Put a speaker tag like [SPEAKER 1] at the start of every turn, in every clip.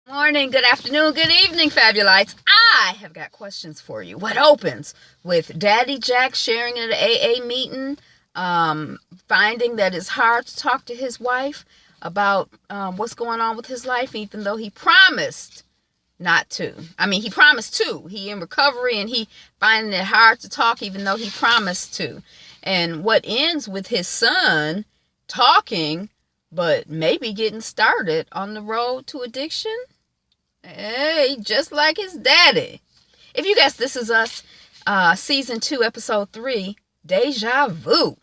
[SPEAKER 1] Morning, good afternoon, good evening, Fabulites. I have got questions for you. What opens with Daddy Jack sharing at an AA meeting, finding that it's hard to talk to his wife about what's going on with his life, even though he promised not to. He promised to. He in recovery and he finding it hard to talk even though he promised to. And what ends with his son talking, but maybe getting started on the road to addiction. Hey, just like his daddy. If you guess This Is Us, Season 2, Episode 3, Deja Vu.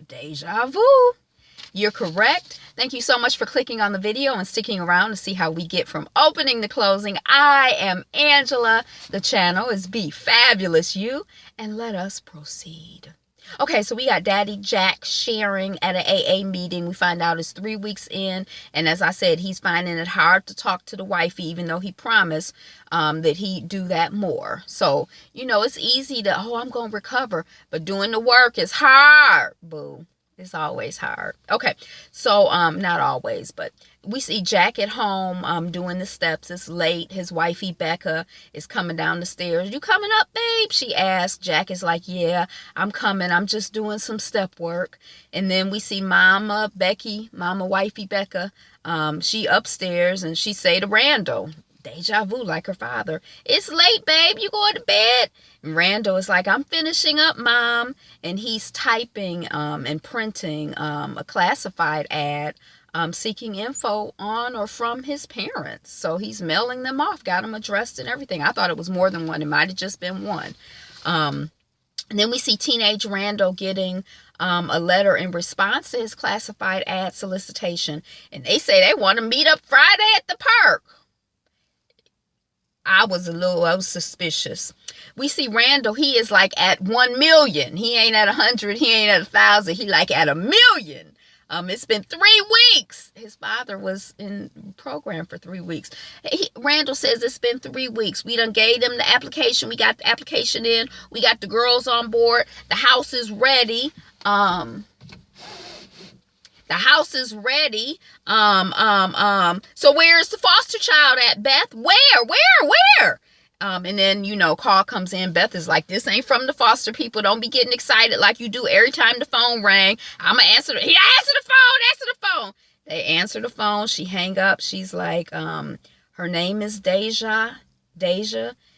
[SPEAKER 1] Deja Vu. You're correct. Thank you so much for clicking on the video and sticking around to see how we get from opening to closing. I am Angela. The channel is Be Fabulous You. And let us proceed. Okay, so we got Daddy Jack sharing at an AA meeting. We find out it's 3 weeks in. And as I said, he's finding it hard to talk to the wifey, even though he promised that he'd do that more. So, it's easy to, I'm going to recover. But doing the work is hard, boo. It's always hard. Okay, so not always, but we see Jack at home doing the steps. It's late. His wifey Becca is coming down the stairs. You coming up, babe? She asks. Jack is like, yeah, I'm coming. I'm just doing some step work. And then we see Mama wifey Becca. She upstairs and she say to Randall, deja vu like her father, it's late, babe, you going to bed? And Randall is like, I'm finishing up, Mom. And he's typing and printing a classified ad seeking info on or from his parents. So he's mailing them off, got them addressed and everything. I thought it was more than one. It might have just been one. And then we see teenage Randall getting a letter in response to his classified ad solicitation. And they say they want to meet up Friday at the park. I was suspicious. We see Randall, he is like at 1 million. He ain't at 100, he ain't at 1,000, he like at 1 million. It's been 3 weeks. His father was in program for 3 weeks. Randall says it's been 3 weeks. We done gave him the application. We got the application in. We got the girls on board. The house is ready. The house is ready. So where's the foster child at, Beth? Where? And then, call comes in. Beth is like, this ain't from the foster people. Don't be getting excited like you do every time the phone rang. I'm going to answer the phone. They answer the phone. She hang up. She's like, her name is Deja.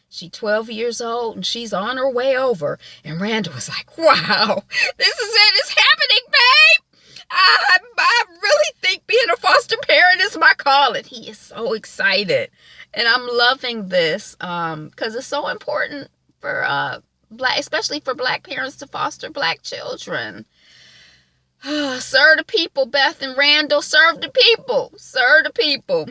[SPEAKER 1] She's 12 years old and she's on her way over. And Randall was like, wow, this is it. It's happening, babe. I really think being a foster parent is my calling. He is so excited. And I'm loving this because it's so important for especially for Black parents to foster Black children. Serve the people, Beth and Randall. Serve the people.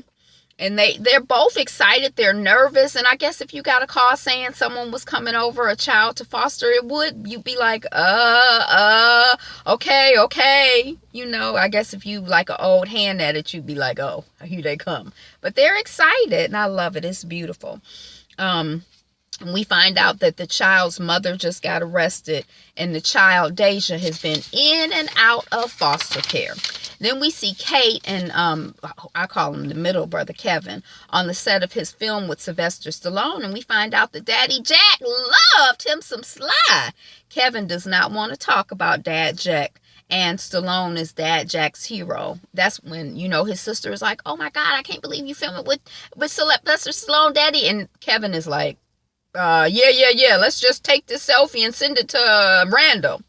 [SPEAKER 1] And they're both excited. They're nervous. And I guess if you got a call saying someone was coming over, a child to foster, you'd be like, okay. I guess if you like an old hand at it, you'd be like, oh, here they come. But they're excited and I love it. It's beautiful. And we find out that the child's mother just got arrested and the child, Deja, has been in and out of foster care. Then we see Kate and I call him the middle brother, Kevin, on the set of his film with Sylvester Stallone. And we find out that Daddy Jack loved him some Sly. Kevin does not want to talk about Dad Jack. And Stallone is Dad Jack's hero. That's when, his sister is like, oh my God, I can't believe you filmed it with Sylvester Stallone, Daddy. And Kevin is like, yeah. Let's just take this selfie and send it to Randall.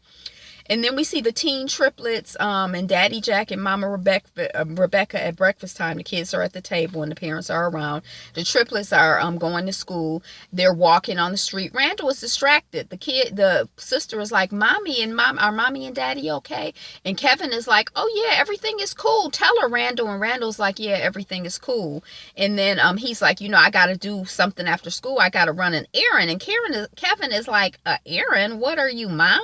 [SPEAKER 1] And then we see the teen triplets and Daddy Jack and Mama Rebecca at breakfast time. The kids are at the table and the parents are around. The triplets are going to school. They're walking on the street. Randall is distracted. The sister is like, Mommy and are Mommy and Daddy okay? And Kevin is like, oh yeah, everything is cool. Tell her, Randall. And Randall's like, yeah, everything is cool. And then he's like, I got to do something after school. I got to run an errand. And Kevin is like, errand? What are you, Mom?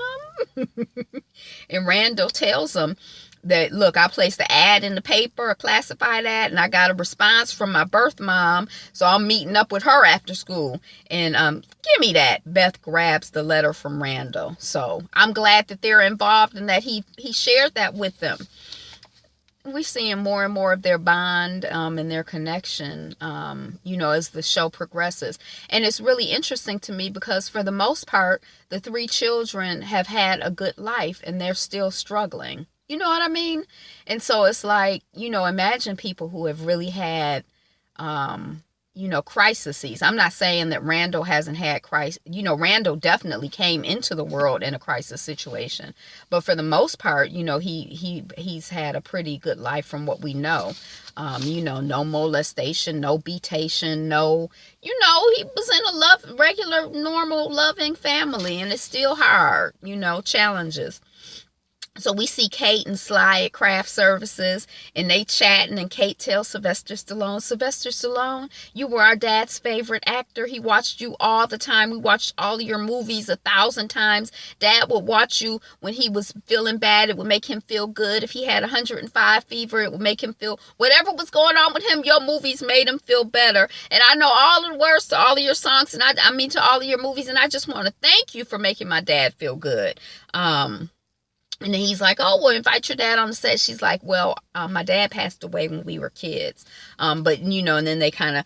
[SPEAKER 1] And Randall tells him that, look, I placed the ad in the paper, a classified ad, and I got a response from my birth mom, so I'm meeting up with her after school. And give me that. Beth grabs the letter from Randall. So I'm glad that they're involved and that he shared that with them. we're seeing more and more of their bond and their connection, as the show progresses. And it's really interesting to me because for the most part, the three children have had a good life and they're still struggling. You know what I mean? And so it's like, imagine people who have really had, crises. I'm not saying that Randall hasn't had crisis. Randall definitely came into the world in a crisis situation, but for the most part, he's had a pretty good life from what we know. No molestation, no beatation, no, he was in a regular, normal, loving family, and it's still hard, challenges. So we see Kate and Sly at craft services, and they chatting, and Kate tells Sylvester Stallone, you were our dad's favorite actor. He watched you all the time. We watched all of your movies 1,000 times. Dad would watch you when he was feeling bad. It would make him feel good. If he had 105 fever, it would make him feel, whatever was going on with him, your movies made him feel better. And I know all of the words to all of your songs, and I mean to all of your movies, and I just want to thank you for making my dad feel good. And then he's like, oh, well, invite your dad on the set. She's like, well, my dad passed away when we were kids. But, and then they kind of,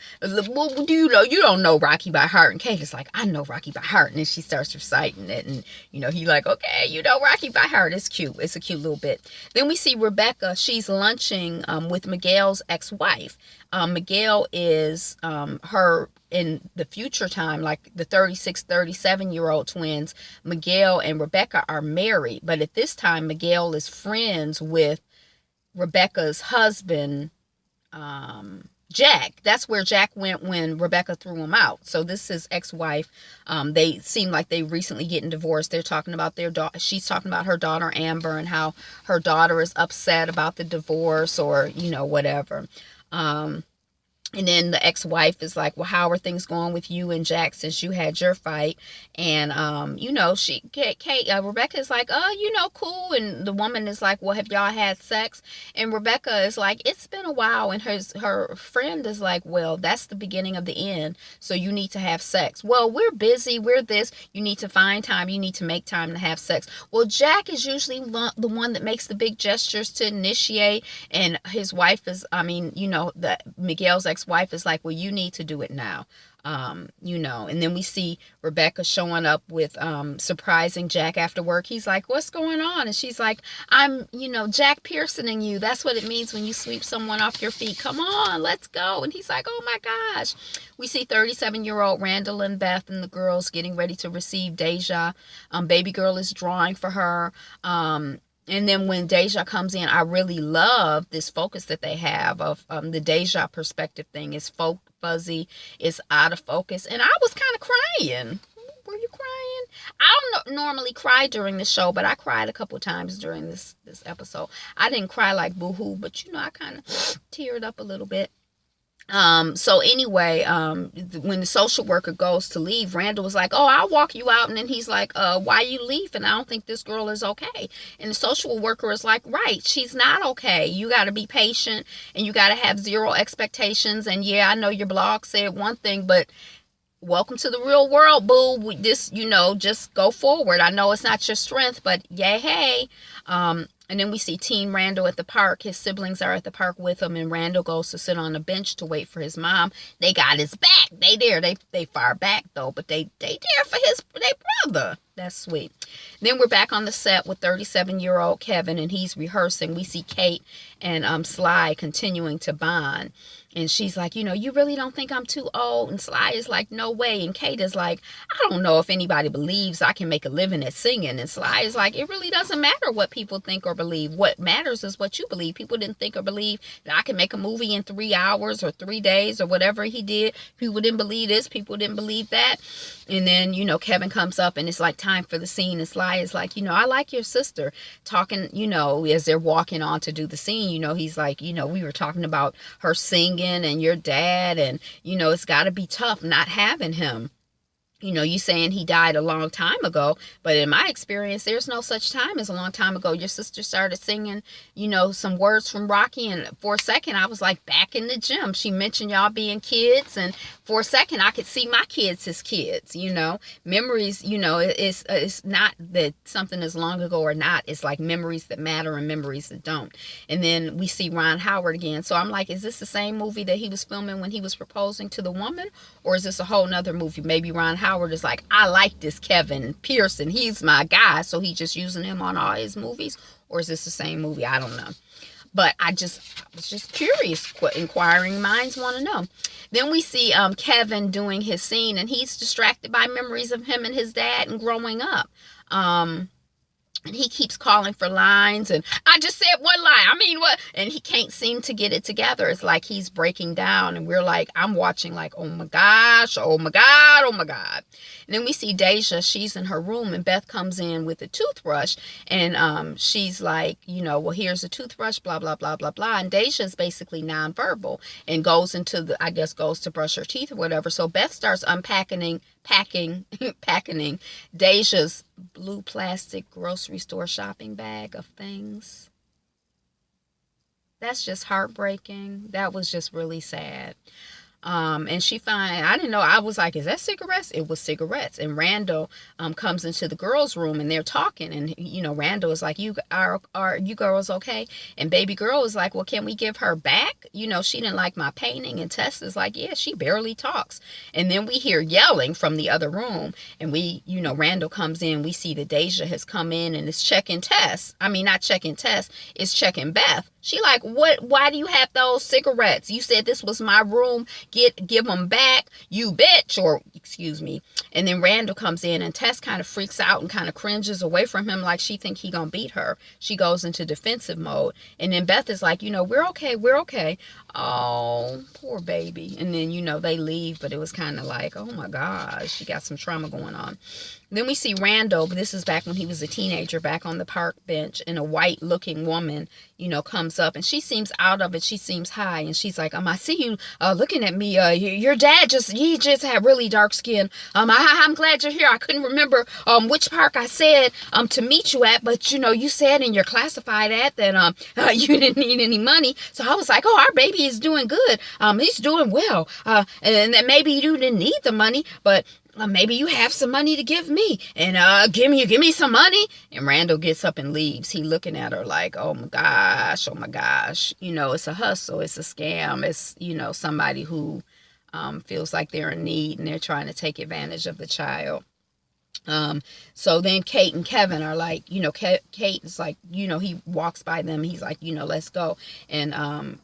[SPEAKER 1] well, you don't know Rocky by heart. And Kate is like, I know Rocky by heart. And then she starts reciting it. And, he's like, okay, Rocky by heart. It's cute. It's a cute little bit. Then we see Rebecca. She's lunching with Miguel's ex-wife. Miguel is her in the future time, like the 36, 37-year-old twins. Miguel and Rebecca are married, but at this time, Miguel is friends with Rebecca's husband, Jack. That's where Jack went when Rebecca threw him out. So this is ex-wife. They seem like they recently getting divorced. They're talking about their daughter. She's talking about her daughter Amber and how her daughter is upset about the divorce or whatever. And then the ex-wife is like, well, how are things going with you and Jack since you had your fight? And, Rebecca is like, oh, cool. And the woman is like, well, have y'all had sex? And Rebecca is like, it's been a while. And her friend is like, well, that's the beginning of the end. So you need to have sex. Well, we're busy. We're this. You need to find time. You need to make time to have sex. Well, Jack is usually the one that makes the big gestures to initiate. And his wife is, Miguel's ex-wife is like, well, you need to do it now. And then we see Rebecca showing up with surprising Jack after work. He's like, what's going on? And she's like, I'm Jack Pearsoning you. That's what it means when you sweep someone off your feet. Come on, let's go. And he's like, oh my gosh. We see 37-year-old Randall and Beth and the girls getting ready to receive Deja. Baby girl is drawing for her. And then when Deja comes in, I really love this focus that they have of the Deja perspective thing. It's fuzzy, it's out of focus. And I was kind of crying. Were you crying? I don't normally cry during the show, but I cried a couple times during this episode. I didn't cry like boo-hoo, but I kind of teared up a little bit. So anyway, when the social worker goes to leave, Randall was like, oh, I'll walk you out. And then he's like, why you leaving? I don't think this girl is okay. And the social worker is like, right, she's not okay. You got to be patient and you got to have zero expectations. And yeah, I know your blog said one thing, but welcome to the real world, boo. Just go forward. I know it's not your strength, but yay, hey. And then we see Teen Randall at the park. His siblings are at the park with him, and Randall goes to sit on a bench to wait for his mom. They got his back. They there. They far back though, but they there for their brother. That's sweet. Then we're back on the set with 37-year-old Kevin, and he's rehearsing. We see Kate and Sly continuing to bond. And she's like, you really don't think I'm too old? And Sly is like, no way. And Kate is like, I don't know if anybody believes I can make a living at singing. And Sly is like, it really doesn't matter what people think or believe. What matters is what you believe. People didn't think or believe that I can make a movie in 3 hours or 3 days or whatever he did. People didn't believe this. People didn't believe that. And then, Kevin comes up and it's like time for the scene. And Sly is like, I like your sister. Talking, as they're walking on to do the scene, he's like, we were talking about her singing and your dad, and it's got to be tough not having him. You know, you saying he died a long time ago, but in my experience, there's no such time as a long time ago. Your sister started singing, you know, some words from Rocky, and for a second, I was like back in the gym. She mentioned y'all being kids, and for a second, I could see my kids as kids. You know, memories. You know, it's not that something is long ago or not. It's like memories that matter and memories that don't. And then we see Ron Howard again. So I'm like, is this the same movie that he was filming when he was proposing to the woman, or is this a whole nother movie? Maybe Ron Howard is like, I like this Kevin Pearson. He's my guy. So he's just using him on all his movies. Or is this the same movie? I don't know. But I was just curious. Inquiring minds want to know. Then we see Kevin doing his scene, and he's distracted by memories of him and his dad and growing up. And he keeps calling for lines, and I just said one line. I mean, what? And he can't seem to get it together. It's like he's breaking down, and we're like, I'm watching like, oh my gosh, oh my God, oh my God. And then we see Deja. She's in her room, and Beth comes in with a toothbrush, and she's like, you know, well, here's a toothbrush, blah, blah, blah, blah, blah. And Deja's basically nonverbal and goes to brush her teeth or whatever. So Beth starts packing Deja's blue plastic grocery store shopping bag of things. That's just heartbreaking. That was just really sad. And I didn't know. I was like, is that cigarettes? It was cigarettes. And Randall comes into the girls' room, and they're talking. And, you know, Randall is like, are you girls okay? And baby girl is like, well, can we give her back? You know, she didn't like my painting. And Tess is like, yeah, she barely talks. And then we hear yelling from the other room. And Randall comes in. We see that Deja has come in and is checking Tess. I mean, not checking Tess. It's checking Beth. She like, what? Why do you have those cigarettes? You said this was my room. Give them back, you bitch, or excuse me. And then Randall comes in, and Tess kind of freaks out and kind of cringes away from him like she think he gonna beat her. She goes into defensive mode. And then Beth is like, we're okay. Oh, poor baby. And then, they leave, but it was kind of like, oh my gosh, she got some trauma going on. Then we see Randall, but this is back when he was a teenager, back on the park bench, and a white-looking woman, comes up, and she seems out of it. She seems high, and she's like, I see you looking at me. Your dad he just had really dark skin. I'm glad you're here. I couldn't remember which park I said to meet you at, but you said in your classified ad that you didn't need any money. So I was like, oh, our baby is doing good. He's doing well, and that maybe you didn't need the money, but maybe you have some money to give me, and give me some money. And Randall gets up and leaves. He looking at her like, oh my gosh. It's a hustle, it's a scam, it's somebody who feels like they're in need, and they're trying to take advantage of the child. So then Kate and Kevin are like, Kate is like, he walks by them, he's like, let's go. And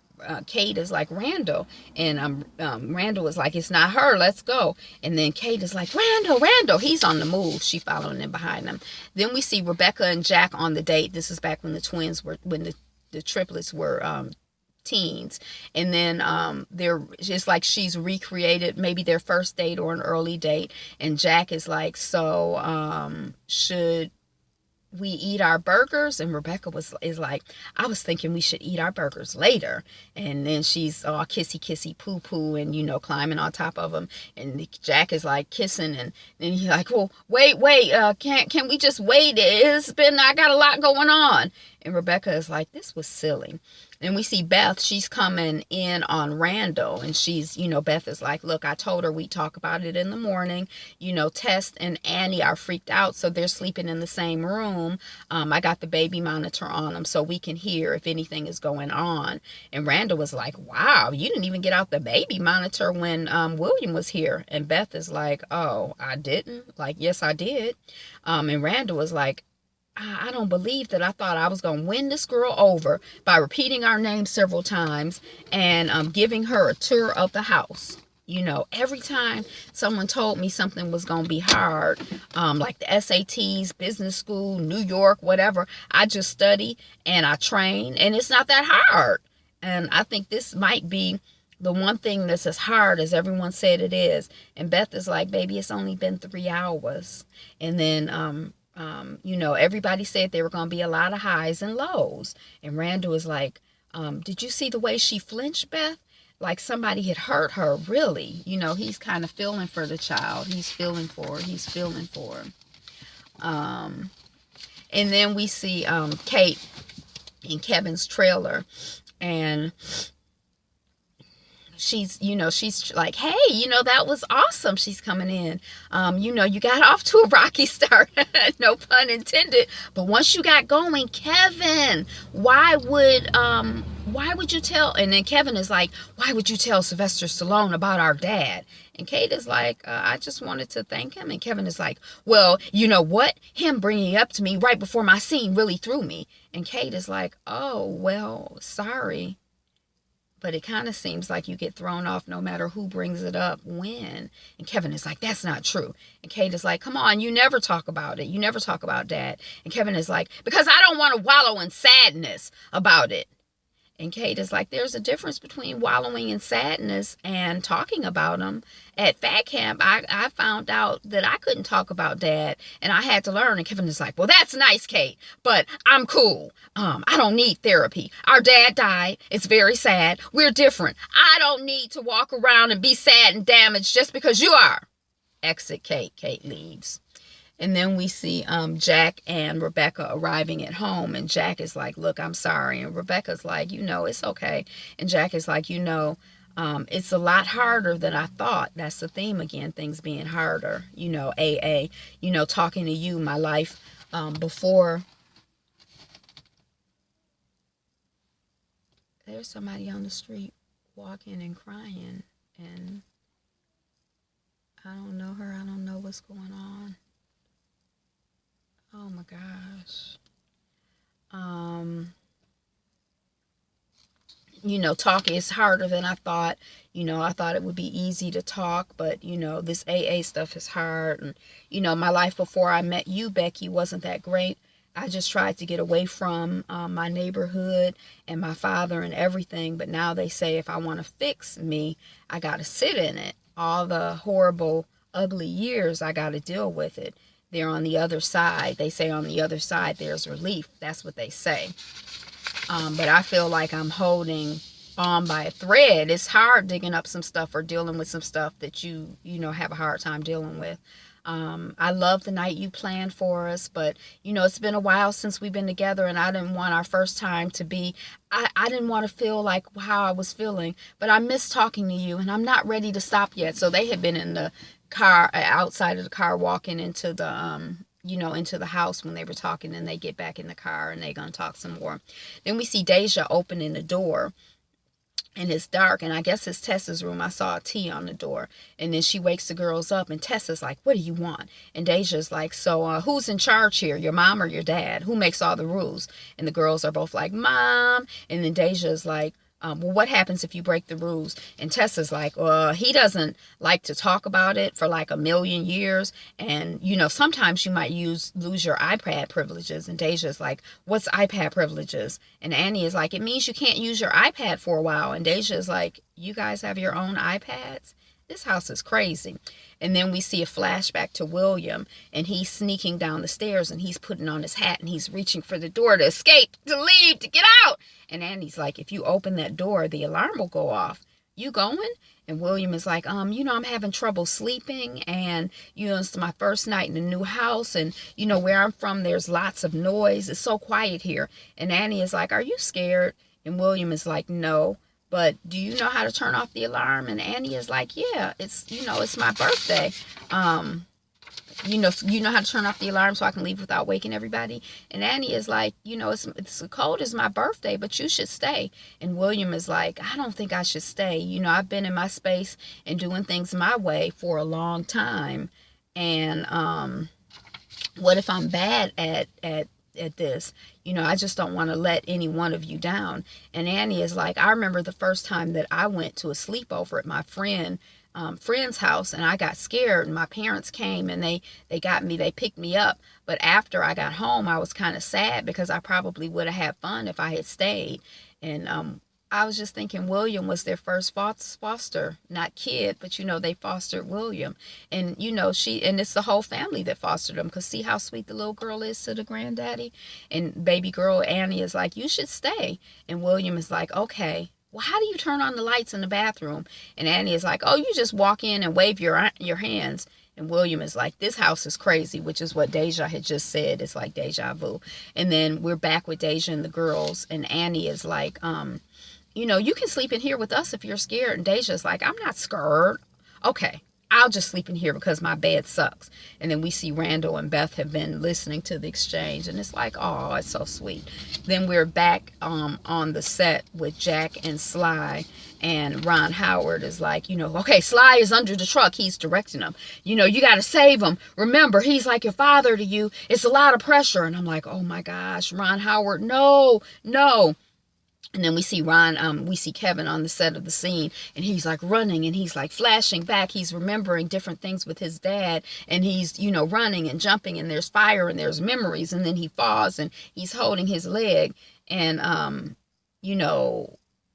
[SPEAKER 1] Kate is like, Randall, and Randall is like, it's not her, let's go. And then Kate is like, Randall, he's on the move. She following in behind them. Then we see Rebecca and Jack on the date. This is back when the triplets were teens. And then they're just like, she's recreated maybe their first date or an early date, and Jack is like, so should we eat our burgers? And Rebecca is like, I was thinking we should eat our burgers later. And then she's all kissy poo poo, and climbing on top of him, and Jack is like kissing, and then he's like, well, wait, can we just wait? I got a lot going on. And Rebecca is like, this was silly. And we see Beth, she's coming in on Randall, and she's, Beth is like, look, I told her we'd talk about it in the morning. Tess and Annie are freaked out, so they're sleeping in the same room. I got the baby monitor on them so we can hear if anything is going on. And Randall was like, wow, you didn't even get out the baby monitor when William was here. And Beth is like, oh, I didn't? Like, yes, I did. And Randall was like, I don't believe that. I thought I was going to win this girl over by repeating our name several times and giving her a tour of the house. Every time someone told me something was going to be hard, like the SATs, business school, New York, whatever, I just study and I train, and it's not that hard. And I think this might be the one thing that's as hard as everyone said it is. And Beth is like, baby, it's only been 3 hours. And then, everybody said there were going to be a lot of highs and lows. And Randall was like, did you see the way she flinched, Beth? like somebody had hurt her, really. You know, he's kind of feeling for the child. He's feeling for her. He's feeling for her. And then we see Kate in Kevin's trailer, and she's like, hey, that was awesome. She's coming in. You got off to a rocky start. No pun intended. But once you got going, Kevin, why would you tell? And then Kevin is like, why would you tell Sylvester Stallone about our dad? And Kate is like, I just wanted to thank him. And Kevin is like, well, you know what? Him bringing it up to me right before my scene really threw me. And Kate is like, oh, well, sorry. But it kind of seems like you get thrown off no matter who brings it up when. And Kevin is like, that's not true. And Kate is like, come on, you never talk about it. You never talk about Dad. And Kevin is like, because I don't want to wallow in sadness about it. And Kate is like, there's a difference between wallowing in sadness and talking about him. At Fat Camp, I found out that I couldn't talk about Dad, and I had to learn. And Kevin is like, well, that's nice, Kate, but I'm cool. I don't need therapy. Our dad died. It's very sad. We're different. I don't need to walk around and be sad and damaged just because you are. Exit Kate. Kate leaves. And then we see Jack and Rebecca arriving at home. And Jack is like, look, I'm sorry. And Rebecca's like, it's okay. And Jack is like, it's a lot harder than I thought. That's the theme again, things being harder. AA, talking to you, my life before. There's somebody on the street walking and crying. And I don't know her. I don't know what's going on. Oh my gosh. Talk is harder than I thought. I thought it would be easy to talk, but this AA stuff is hard. And my life before I met you, Becky, wasn't that great. I just tried to get away from my neighborhood and my father and everything. But now they say if I want to fix me, I got to sit in it. All the horrible, ugly years, I got to deal with it. They're on the other side. They say on the other side there's relief. That's what they say. But I feel like I'm holding on by a thread. It's hard digging up some stuff or dealing with some stuff that you have a hard time dealing with. I love the night you planned for us, but it's been a while since we've been together, and I didn't want our first time to be, I didn't want to feel like how I was feeling, but I miss talking to you, and I'm not ready to stop yet. So they had been in the car, outside of the car, walking into the into the house when they were talking, and they get back in the car and they're gonna talk some more. Then we see Deja opening the door, and it's dark, and I guess it's Tessa's room. I saw a T on the door. And then she wakes the girls up, and Tessa's like, what do you want? And Deja's like, so who's in charge here, your mom or your dad? Who makes all the rules? And the girls are both like, Mom. And then Deja's like, well, what happens if you break the rules? And Tessa's like, he doesn't like to talk about it for like a million years. And, sometimes you might lose your iPad privileges. And Deja's like, what's iPad privileges? And Annie is like, it means you can't use your iPad for a while. And Deja's like, you guys have your own iPads? This house is crazy. And then we see a flashback to William, and he's sneaking down the stairs, and he's putting on his hat, and he's reaching for the door to escape, to leave, to get out. And Andy's like, if you open that door, the alarm will go off. You going? And William is like, I'm having trouble sleeping, and, it's my first night in a new house, and, where I'm from, there's lots of noise. It's so quiet here. And Annie is like, are you scared? And William is like, no. But do you know how to turn off the alarm? And Annie is like, yeah, it's my birthday. You know how to turn off the alarm so I can leave without waking everybody? And Annie is like, it's cold as my birthday, but you should stay. And William is like, I don't think I should stay. I've been in my space and doing things my way for a long time. And what if I'm bad at this? I just don't want to let any one of you down. And Annie is like, I remember the first time that I went to a sleepover at my friend's house, and I got scared, and my parents came, and they picked me up. But after I got home, I was kind of sad because I probably would have had fun if I had stayed. And I was just thinking William was their first foster, not kid, but they fostered William. And and it's the whole family that fostered him, because see how sweet the little girl is to the granddaddy. And baby girl Annie is like, you should stay. And William is like, okay, well, how do you turn on the lights in the bathroom? And Annie is like, oh, you just walk in and wave your hands. And William is like, this house is crazy, which is what Deja had just said. It's like deja vu. And then we're back with Deja and the girls. And Annie is like, you can sleep in here with us if you're scared. And Deja's like, I'm not scared. Okay, I'll just sleep in here because my bed sucks. And then we see Randall and Beth have been listening to the exchange. And it's like, oh, it's so sweet. Then we're back on the set with Jack and Sly. And Ron Howard is like, okay, Sly is under the truck. He's directing him. You got to save him. Remember, he's like your father to you. It's a lot of pressure. And I'm like, oh my gosh, Ron Howard, no. And then we see we see Kevin on the set of the scene, and he's like running, and he's like flashing back. He's remembering different things with his dad, and he's, running and jumping, and there's fire and there's memories, and then he falls and he's holding his leg, and,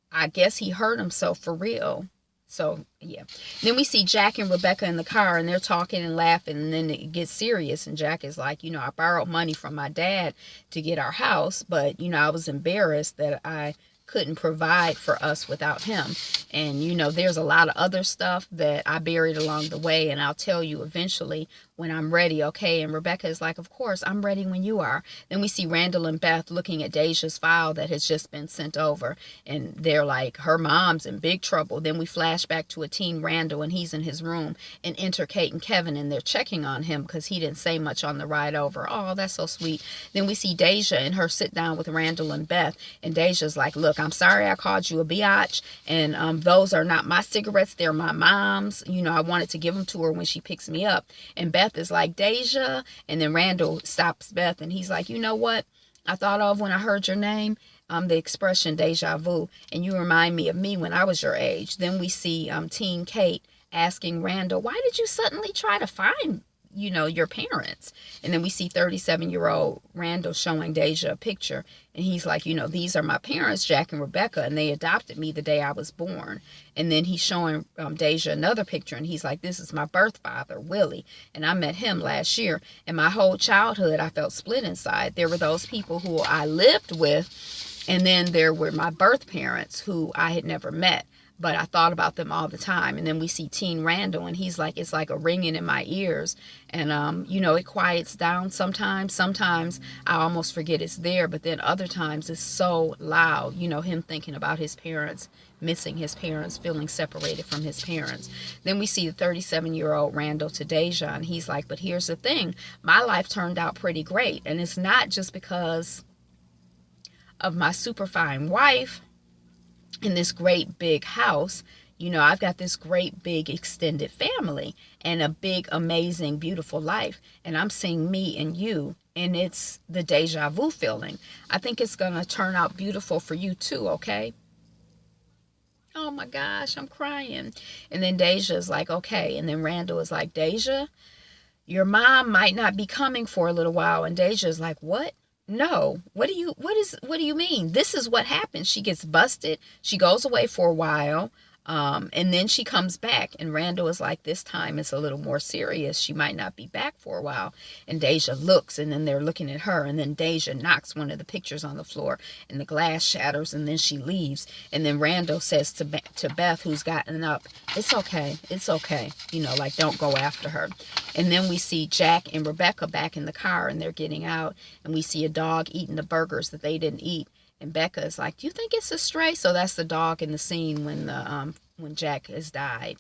[SPEAKER 1] I guess he hurt himself for real. So, yeah. Then we see Jack and Rebecca in the car, and they're talking and laughing, and then it gets serious, and Jack is like, I borrowed money from my dad to get our house, but, I was embarrassed that I couldn't provide for us without him. And, there's a lot of other stuff that I buried along the way, and I'll tell you eventually when I'm ready, okay? And Rebecca is like, of course, I'm ready when you are. Then we see Randall and Beth looking at Deja's file that has just been sent over, and they're like, her mom's in big trouble. Then we flash back to a teen Randall, and he's in his room, and enter Kate and Kevin, and they're checking on him because he didn't say much on the ride over. Oh, that's so sweet. Then we see Deja and her sit down with Randall and Beth, and Deja's like, look, I'm sorry I called you a biatch, and those are not my cigarettes, they're my mom's. I wanted to give them to her when she picks me up. And Beth is like, Deja. And then Randall stops Beth, and he's like, you know what I thought of when I heard your name? The expression deja vu, and you remind me of me when I was your age. Then we see teen Kate asking Randall, why did you suddenly try to find your parents? And then we see 37-year-old Randall showing Deja a picture, and he's like, these are my parents, Jack and Rebecca, and they adopted me the day I was born. And then he's showing Deja another picture, and he's like, this is my birth father, Willie, and I met him last year. And my whole childhood I felt split inside. There were those people who I lived with, and then there were my birth parents who I had never met, but I thought about them all the time. And then we see teen Randall, and he's like, it's like a ringing in my ears. And, it quiets down sometimes. Sometimes I almost forget it's there, but then other times it's so loud, him thinking about his parents, missing his parents, feeling separated from his parents. Then we see the 37-year-old Randall to Deja, and he's like, but here's the thing, my life turned out pretty great. And it's not just because of my super fine wife in this great big house. I've got this great big extended family and a big, amazing, beautiful life. And I'm seeing me and you, and it's the deja vu feeling. I think it's going to turn out beautiful for you too, okay? Oh my gosh, I'm crying. And then Deja's like, okay. And then Randall is like, Deja, your mom might not be coming for a little while. And Deja's like, what? No, what do you mean? This is what happens. She gets busted. She goes away for a while. And then she comes back, and Randall is like, this time it's a little more serious. She might not be back for a while. And Deja looks, and then they're looking at her, and then Deja knocks one of the pictures on the floor, and the glass shatters, and then she leaves. And then Randall says to Beth, who's gotten up, it's okay. Don't go after her. And then we see Jack and Rebecca back in the car, and they're getting out, and we see a dog eating the burgers that they didn't eat. And Becca is like, do you think it's a stray? So that's the dog in the scene when Jack has died.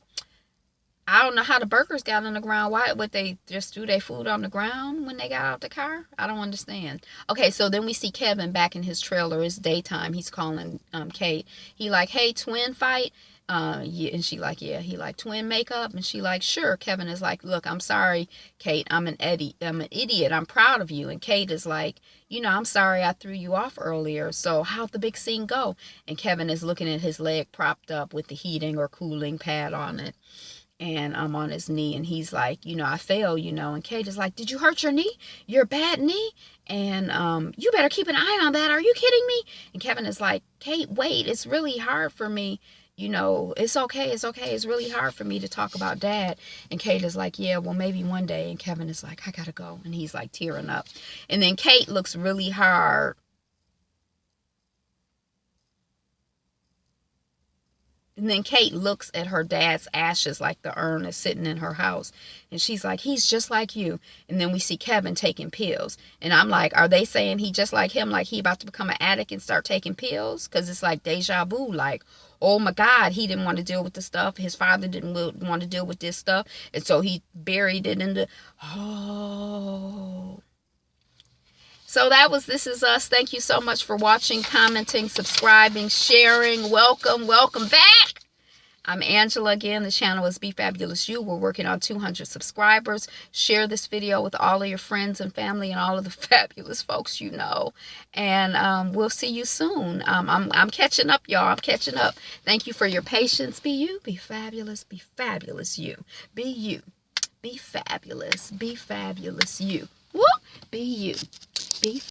[SPEAKER 1] I don't know how the burgers got on the ground. Why would they just threw their food on the ground when they got out the car? I don't understand. Okay, so then we see Kevin back in his trailer. It's daytime. He's calling Kate. He like, hey, twin fight? Yeah, and she like, yeah. He like, twin makeup? And she like, sure. Kevin is like, look, I'm sorry, Kate. I'm an idiot. I'm proud of you. And Kate is like, I'm sorry I threw you off earlier. So how'd the big scene go? And Kevin is looking at his leg propped up with the heating or cooling pad on it. And I'm on his knee, and he's like, I fell, and Kate is like, did you hurt your knee? Your bad knee? And you better keep an eye on that. Are you kidding me? And Kevin is like, Kate, wait, it's really hard for me. It's okay. It's really hard for me to talk about Dad. And Kate is like, yeah, well, maybe one day. And Kevin is like, I gotta go. And he's like tearing up. And then Kate looks really hard. And then Kate looks at her dad's ashes, like the urn is sitting in her house. And she's like, he's just like you. And then we see Kevin taking pills. And I'm like, are they saying he just like him? Like he about to become an addict and start taking pills? Because it's like deja vu. Like, oh my God, he didn't want to deal with the stuff. His father didn't want to deal with this stuff. And so he buried it in the... Oh... So that was This Is Us. Thank you so much for watching, commenting, subscribing, sharing. Welcome back. I'm Angela again. The channel is Be Fabulous You. We're working on 200 subscribers. Share this video with all of your friends and family and all of the fabulous folks you know. And we'll see you soon. I'm catching up, y'all. I'm catching up. Thank you for your patience. Be you. Be fabulous. Be fabulous you. Be you. Be fabulous. Be fabulous you. Woo! Be you. Be